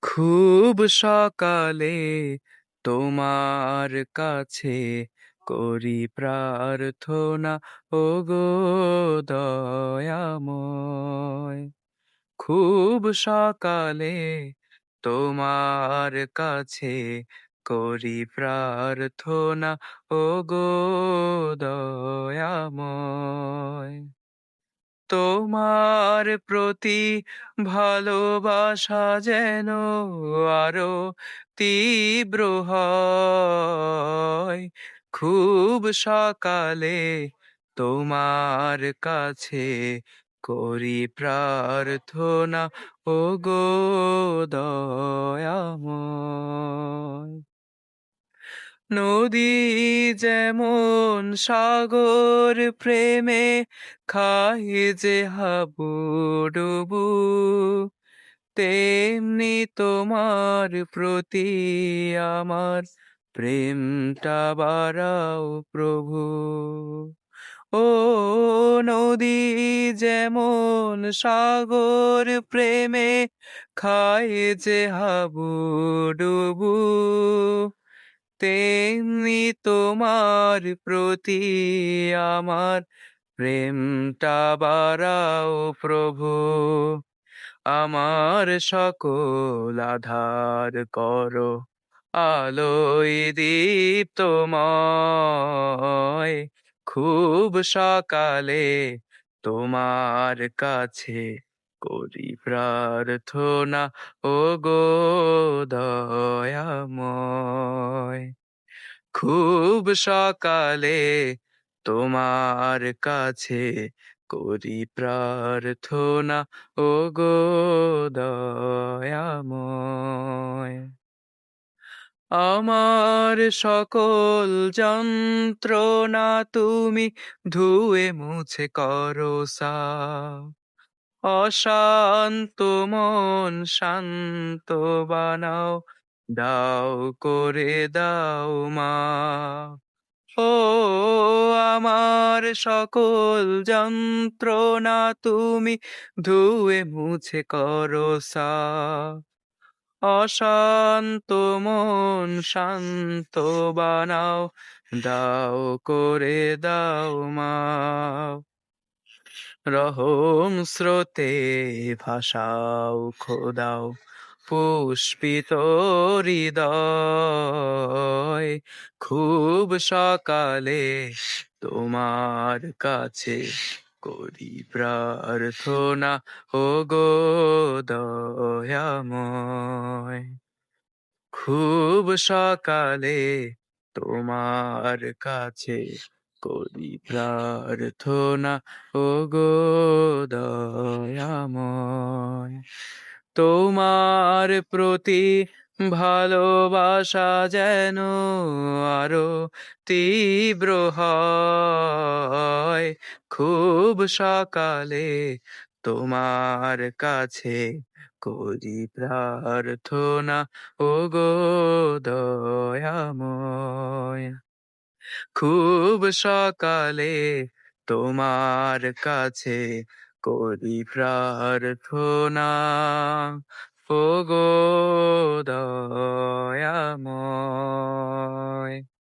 খুব সকালে তোমার কাছে করি প্রার্থনা, ওগো দয়াময়। খুব সকালে তোমার কাছে করি প্রার্থনা, ওগো দয়াময়। তোমার প্রতি ভালোবাসা যেন আরো তীব্র হয়। খুব সকালে তোমার কাছে করি প্রার্থনা, ওগো দয়াময়। নদী যেমন সাগর প্রেমে খায় যে হাবুডুবু, তেমনি তোমার প্রতি আমার প্রেমটা বাড়াও প্রভু। ও নদী যেমন সাগর প্রেমে খায় যে হাবুডুবু, তেমনি তোমার প্রতি আমার প্রেমটা বাড়াও প্রভু। আমার সকল আধার করো আলোয় দীপ্তময়। খুব সকালে তোমার কাছে করি প্রার্থনা, ওগো দয়াময়। খুব সকালে তোমার কাছে করি প্রার্থনা, ওগো দয়াময়। আমার সকল যন্ত্রণা তুমি ধুয়ে মুছে করো সাফ। অশান্ত মন শান্ত বানাও, দাও করে দাও মা। ও আমার সকল যন্ত্রণা তুমি ধুয়ে মুছে করো সাফ। অশান্ত মন শান্ত বানাও, দাও করে দাও মা। রহম স্রোতে ভাসাও খোদাও পুষ্পিত হৃদয়। খুব সকালে তোমার কাছে করি প্রার্থনা, ওগো দয়াময়। খুব সকালে তোমার কাছে করি প্রার্থনা, ওগো দয়াময়। তোমার প্রতি ভালোবাসা যেন আরো তীব্র হয়। খুব সকালে তোমার কাছে করি প্রার্থনা, ওগো দয়াময়। খুব সকালে তোমার কাছে করি প্রার্থনা, ওগো দয়াময়।